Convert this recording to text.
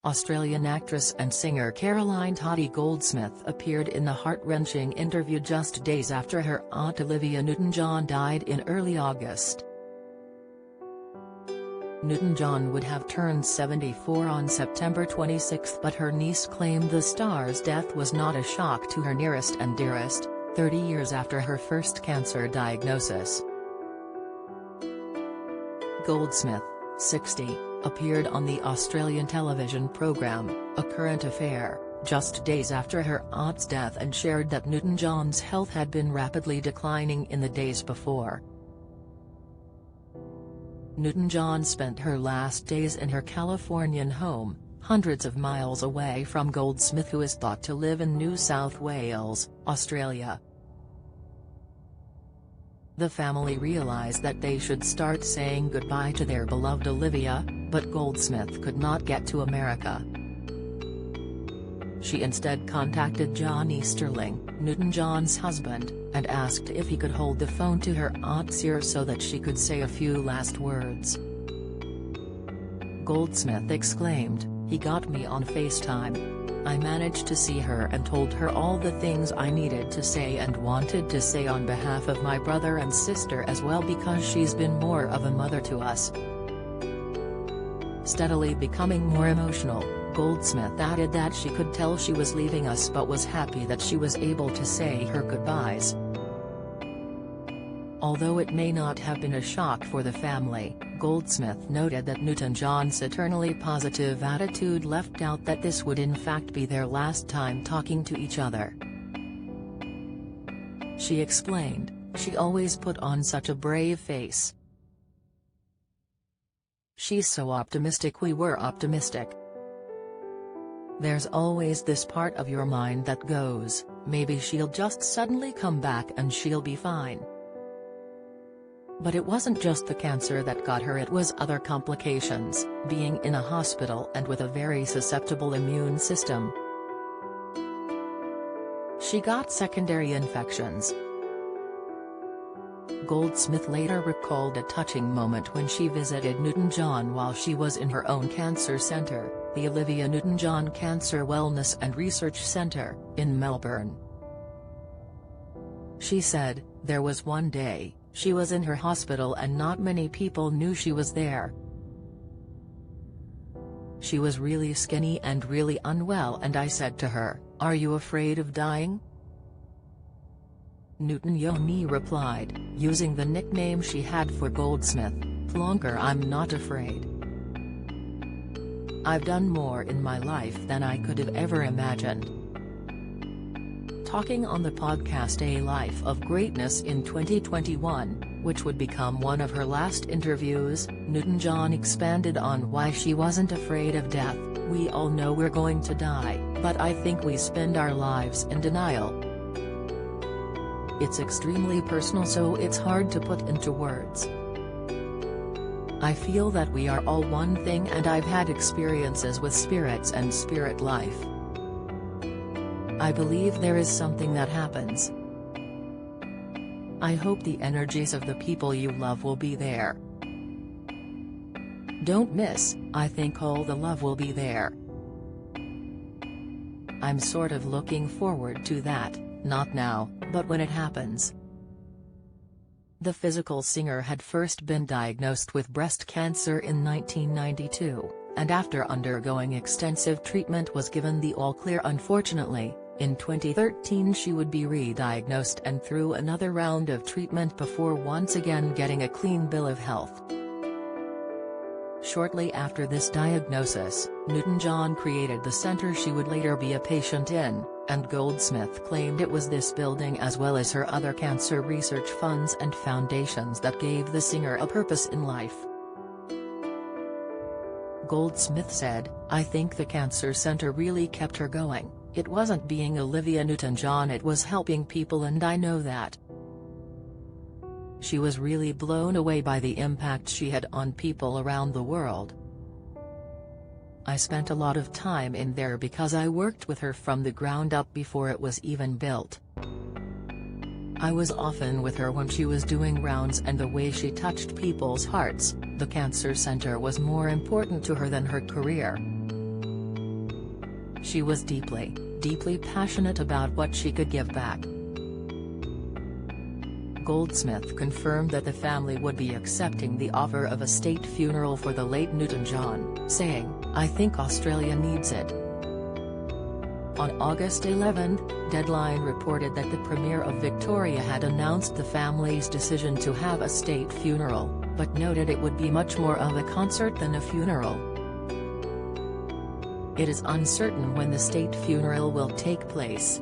Australian actress and singer Caroline Toddy Goldsmith appeared in a heart-wrenching interview just days after her aunt Olivia Newton-John died in early August. Newton-John would have turned 74 on September 26, but her niece claimed the star's death was not a shock to her nearest and dearest, 30 years after her first cancer diagnosis. Goldsmith, 60, appeared on the Australian television programme, A Current Affair, just days after her aunt's death and shared that Newton-John's health had been rapidly declining in the days before. Newton-John spent her last days in her Californian home, hundreds of miles away from Goldsmith, who is thought to live in New South Wales, Australia. The family realized that they should start saying goodbye to their beloved Olivia, but Goldsmith could not get to America. She instead contacted Johnny Sterling, Newton-John's husband, and asked if he could hold the phone to her aunt's ear so that she could say a few last words. Goldsmith exclaimed, "He got me on FaceTime. I managed to see her and told her all the things I needed to say and wanted to say on behalf of my brother and sister as well, because she's been more of a mother to us." Steadily becoming more emotional, Goldsmith added that she could tell she was leaving us but was happy that she was able to say her goodbyes. Although it may not have been a shock for the family, Goldsmith noted that Newton-John's eternally positive attitude left doubt that this would in fact be their last time talking to each other. She explained, "She always put on such a brave face. She's so optimistic. We were optimistic. There's always this part of your mind that goes, maybe she'll just suddenly come back and she'll be fine." But it wasn't just the cancer that got her, it was other complications, being in a hospital and with a very susceptible immune system. She got secondary infections. Goldsmith later recalled a touching moment when she visited Newton-John while she was in her own cancer centre, the Olivia Newton-John Cancer Wellness and Research Centre, in Melbourne. She said, "There was one day, she was in her hospital and not many people knew she was there. She was really skinny and really unwell, and I said to her, 'Are you afraid of dying?' Newton-John replied, using the nickname she had for Goldsmith, 'Longer, I'm not afraid. I've done more in my life than I could have ever imagined.'" Talking on the podcast A Life of Greatness in 2021, which would become one of her last interviews, Newton-John expanded on why she wasn't afraid of death. "We all know we're going to die, but I think we spend our lives in denial. It's extremely personal, so it's hard to put into words. I feel that we are all one thing, and I've had experiences with spirits and spirit life. I believe there is something that happens. I hope the energies of the people you love will be there. Don't miss, I think all the love will be there. I'm sort of looking forward to that, not now, but when it happens." The physical singer had first been diagnosed with breast cancer in 1992, and after undergoing extensive treatment was given the all-clear. Unfortunately, in 2013 she would be re-diagnosed and through another round of treatment before once again getting a clean bill of health. Shortly after this diagnosis, Newton-John created the center she would later be a patient in, and Goldsmith claimed it was this building as well as her other cancer research funds and foundations that gave the singer a purpose in life. Goldsmith said, "I think the cancer center really kept her going. It wasn't being Olivia Newton-John, it was helping people, and I know that." She was really blown away by the impact she had on people around the world. "I spent a lot of time in there because I worked with her from the ground up before it was even built. I was often with her when she was doing rounds, and the way she touched people's hearts, the cancer center was more important to her than her career. She was deeply, deeply passionate about what she could give back. Goldsmith confirmed that the family would be accepting the offer of a state funeral for the late Newton-John, saying, "I think Australia needs it." On August 11, Deadline reported that the Premier of Victoria had announced the family's decision to have a state funeral, but noted it would be much more of a concert than a funeral. It is uncertain when the state funeral will take place.